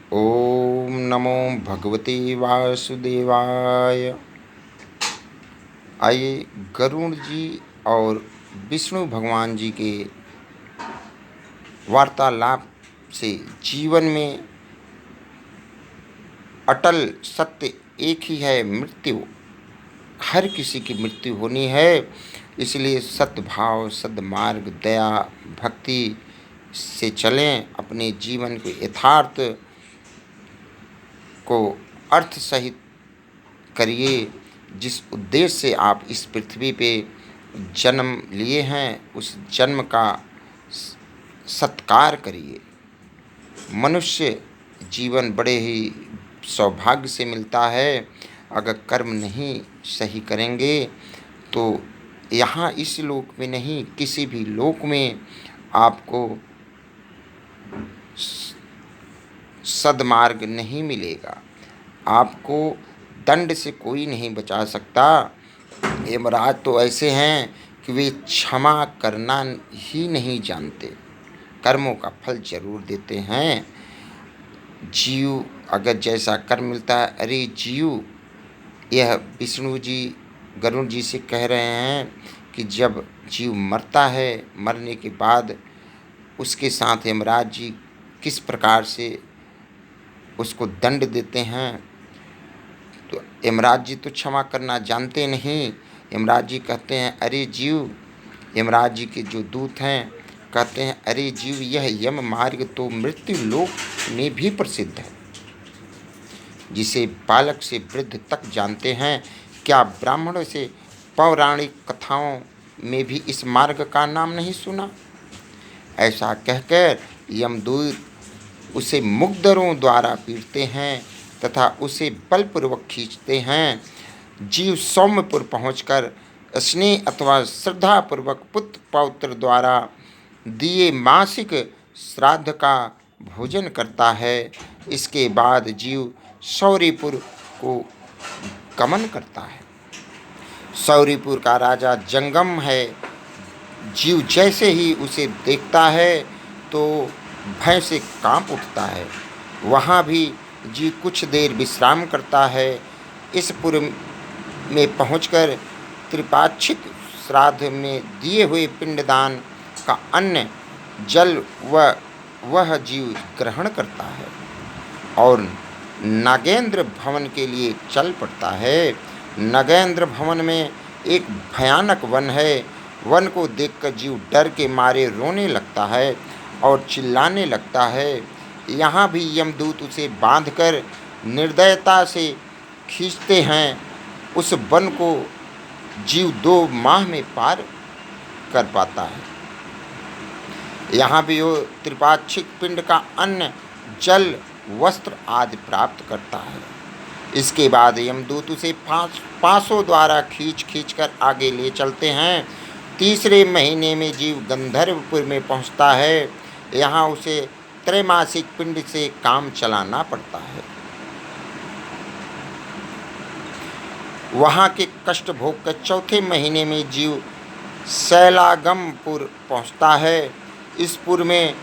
ओम नमो भगवते वासुदेवाय। आइए गरुड़ जी और विष्णु भगवान जी के वार्तालाप से जीवन में अटल सत्य एक ही है, मृत्यु। हर किसी की मृत्यु होनी है, इसलिए सद्भाव, सद्मार्ग, दया, भक्ति से चलें। अपने जीवन के यथार्थ को अर्थ सहित करिए। जिस उद्देश्य से आप इस पृथ्वी पे जन्म लिए हैं, उस जन्म का सत्कार करिए। मनुष्य जीवन बड़े ही सौभाग्य से मिलता है। अगर कर्म नहीं सही करेंगे तो यहाँ इस लोक में नहीं, किसी भी लोक में आपको सद्मार्ग नहीं मिलेगा। आपको दंड से कोई नहीं बचा सकता। यमराज तो ऐसे हैं कि वे क्षमा करना ही नहीं जानते, कर्मों का फल जरूर देते हैं। जीव अगर जैसा कर्म मिलता है, अरे जीव, यह विष्णु जी गरुड़ जी से कह रहे हैं कि जब जीव मरता है, मरने के बाद उसके साथ यमराज जी किस प्रकार से उसको दंड देते हैं। तो यमराज जी तो क्षमा करना जानते नहीं। यमराज जी कहते हैं, अरे जीव, यमराज जी के जो दूत हैं कहते हैं, अरे जीव, यह यम मार्ग तो मृत्यु लोक में भी प्रसिद्ध है, जिसे बालक से वृद्ध तक जानते हैं। क्या ब्राह्मणों से पौराणिक कथाओं में भी इस मार्ग का नाम नहीं सुना? ऐसा कहकर यमदूत उसे मुग्धरों द्वारा पीटते हैं तथा उसे बलपूर्वक खींचते हैं। जीव सौम्यपुर पहुंचकर स्नेह अथवा श्रद्धापूर्वक पुत्र पौत्र द्वारा दिए मासिक श्राद्ध का भोजन करता है। इसके बाद जीव सौरीपुर को गमन करता है। सौरीपुर का राजा जंगम है। जीव जैसे ही उसे देखता है तो भय से कांप उठता है। वहाँ भी जीव कुछ देर विश्राम करता है। इस पुर में पहुंचकर त्रिपाक्षिक श्राद्ध में दिए हुए पिंडदान का अन्न जल वह जीव ग्रहण करता है और नागेंद्र भवन के लिए चल पड़ता है। नागेंद्र भवन में एक भयानक वन है। वन को देखकर जीव डर के मारे रोने लगता है और चिल्लाने लगता है। यहाँ भी यमदूत उसे बांधकर निर्दयता से खींचते हैं। उस वन को जीव 2 माह में पार कर पाता है। यहाँ भी वो त्रिपाक्षिक पिंड का अन्न, जल, वस्त्र आदि प्राप्त करता है। इसके बाद यमदूत उसे पासों द्वारा खींच कर आगे ले चलते हैं। तीसरे महीने में जीव गंधर्वपुर में पहुंचता है। यहाँ उसे त्रैमासिक पिंड से काम चलाना पड़ता है। वहाँ के कष्ट भोग कर चौथे महीने में जीव शैलागमपुर पहुँचता है। इस पुर में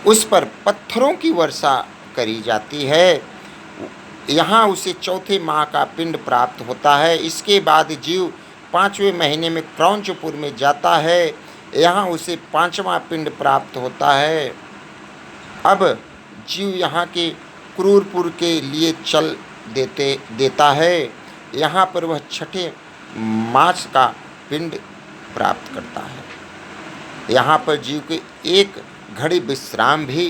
उस पर पत्थरों की वर्षा करी जाती है। यहाँ उसे चौथे माह का पिंड प्राप्त होता है। इसके बाद जीव 5वें महीने में क्रौंचपुर में जाता है। यहाँ उसे 5वां पिंड प्राप्त होता है। अब जीव यहाँ के क्रूरपुर के लिए चल देता है। यहाँ पर वह 6ठे मास का पिंड प्राप्त करता है। यहाँ पर जीव के एक घड़ी विश्राम भी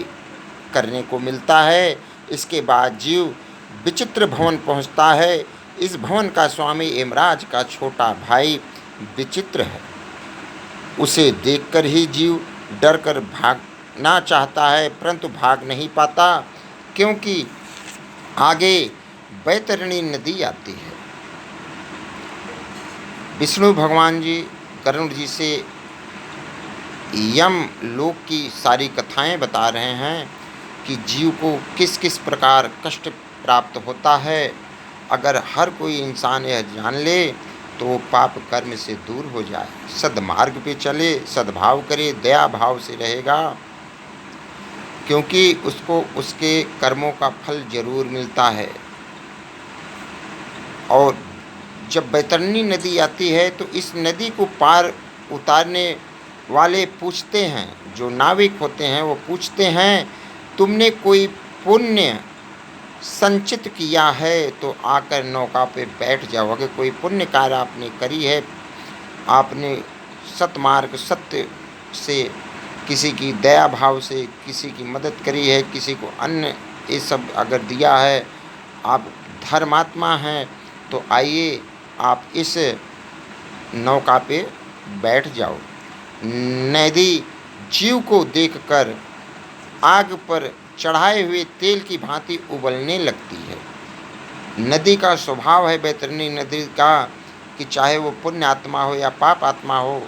करने को मिलता है। इसके बाद जीव विचित्र भवन पहुँचता है। इस भवन का स्वामी यमराज का छोटा भाई विचित्र है। उसे देखकर ही जीव डरकर भागना चाहता है, परंतु भाग नहीं पाता, क्योंकि आगे बैतरणी नदी आती है। विष्णु भगवान जी गरुड़ जी से यम लोक की सारी कथाएं बता रहे हैं कि जीव को किस किस प्रकार कष्ट प्राप्त होता है। अगर हर कोई इंसान यह जान ले तो वो पाप कर्म से दूर हो जाए, सद्मार्ग पे चले, सद्भाव करे, दया भाव से रहेगा। क्योंकि उसको उसके कर्मों का फल ज़रूर मिलता है। और जब बैतरणी नदी आती है तो इस नदी को पार उतारने वाले पूछते हैं, जो नाविक होते हैं वो पूछते हैं, तुमने कोई पुण्य संचित किया है तो आकर नौका पे बैठ जाओ। अगर कोई पुण्य कार्य आपने करी है, आपने सतमार्ग सत्य से किसी की दया भाव से किसी की मदद करी है, किसी को अन्न ये सब अगर दिया है, आप धर्मात्मा हैं, तो आइए आप इस नौका पे बैठ जाओ। नदी जीव को देखकर आग पर चढ़ाए हुए तेल की भांति उबलने लगती है। नदी का स्वभाव है बैतरणी नदी का कि चाहे वो पुण्य आत्मा हो या पाप आत्मा हो,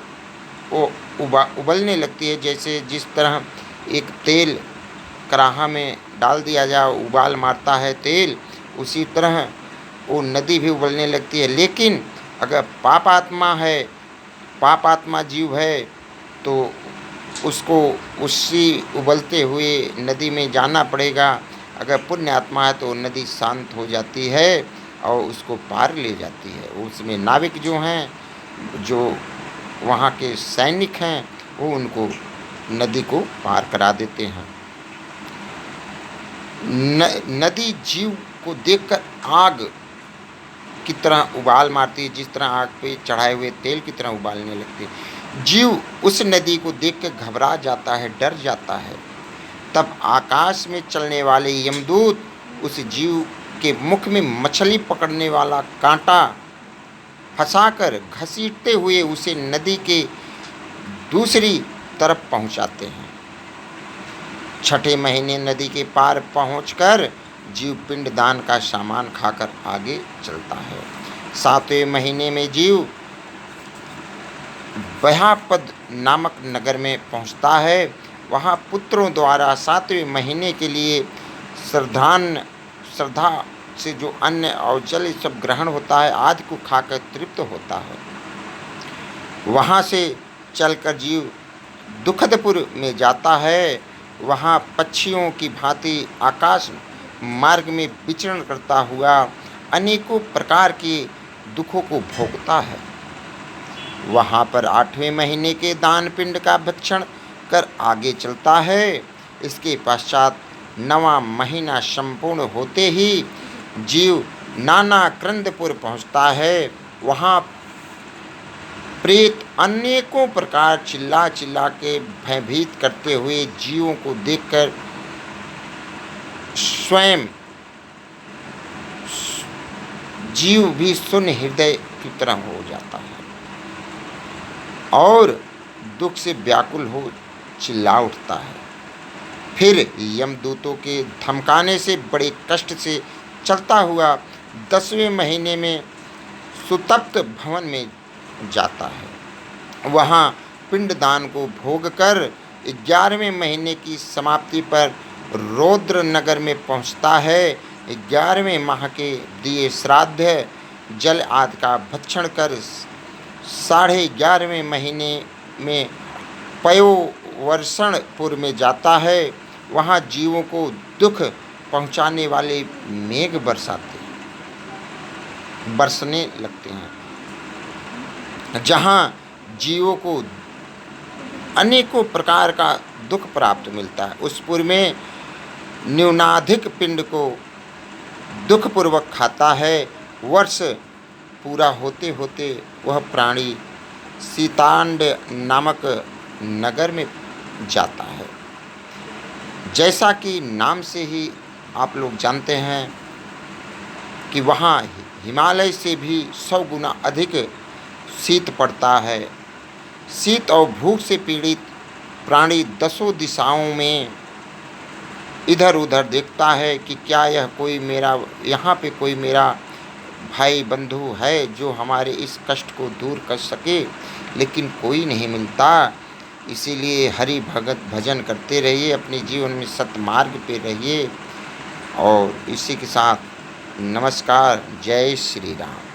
वो उबलने लगती है। जैसे जिस तरह एक तेल कराहा में डाल दिया जाए, उबाल मारता है तेल, उसी तरह वो नदी भी उबलने लगती है। लेकिन अगर पाप आत्मा है, पाप आत्मा जीव है, तो उसको उसी उबलते हुए नदी में जाना पड़ेगा। अगर पुण्य आत्मा है तो नदी शांत हो जाती है और उसको पार ले जाती है। उसमें नाविक जो हैं, जो वहाँ के सैनिक हैं, वो उनको नदी को पार करा देते हैं। नदी जीव को देखकर आग की तरह उबाल मारती है, जिस तरह आग पे चढ़ाए हुए तेल की तरह उबालने लगती है। जीव उस नदी को देखकर घबरा जाता है, डर जाता है। तब आकाश में चलने वाले यमदूत उस जीव के मुख में मछली पकड़ने वाला कांटा फंसाकर घसीटते हुए उसे नदी के दूसरी तरफ पहुंचाते हैं। छठे महीने नदी के पार पहुंचकर जीव पिंडदान का सामान खाकर आगे चलता है। सातवें महीने में जीव बयापद नामक नगर में पहुंचता है। वहां पुत्रों द्वारा सातवें महीने के लिए श्रद्धा से जो अन्न और जल सब ग्रहण होता है, आदि को खाकर तृप्त होता है। वहां से चलकर जीव दुखदपुर में जाता है। वहाँ पक्षियों की भांति आकाश मार्ग में विचरण करता हुआ अनेकों प्रकार के दुखों को भोगता है। वहाँ पर आठवें महीने के दान पिंड का भक्षण कर आगे चलता है। इसके पश्चात नवां महीना संपूर्ण होते ही जीव नाना क्रंदपुर पहुँचता है। वहाँ प्रेत अनेकों प्रकार चिल्ला चिल्ला के भयभीत करते हुए जीवों को देखकर स्वयं जीव भी शून्य हृदय की तरह हो जाता है और दुख से व्याकुल हो चिल्ला उठता है। फिर यमदूतों के धमकाने से बड़े कष्ट से चलता हुआ 10वें महीने में सुतप्त भवन में जाता है। वहाँ पिंडदान को भोग कर 11वें महीने की समाप्ति पर रौद्र नगर में पहुँचता है। 11वें माह के दिए श्राद्ध जल आदि का भक्षण कर 11.5वें महीने में पयोवर्षणपुर में जाता है। वहाँ जीवों को दुख पहुँचाने वाले मेघ बरसने लगते हैं, जहाँ जीवों को अनेकों प्रकार का दुख प्राप्त मिलता है। उस पुर में न्यूनाधिक पिंड को दुखपूर्वक खाता है। वर्ष पूरा होते होते वह प्राणी सीतांड नामक नगर में जाता है। जैसा कि नाम से ही आप लोग जानते हैं कि वहाँ हिमालय से भी 100 गुना अधिक शीत पड़ता है। शीत और भूख से पीड़ित प्राणी 10 दिशाओं में इधर उधर देखता है कि क्या यहाँ पे कोई मेरा भाई बंधु है जो हमारे इस कष्ट को दूर कर सके, लेकिन कोई नहीं मिलता। इसीलिए हरि भगत भजन करते रहिए, अपने जीवन में सतमार्ग पे रहिए। और इसी के साथ नमस्कार, जय श्री राम।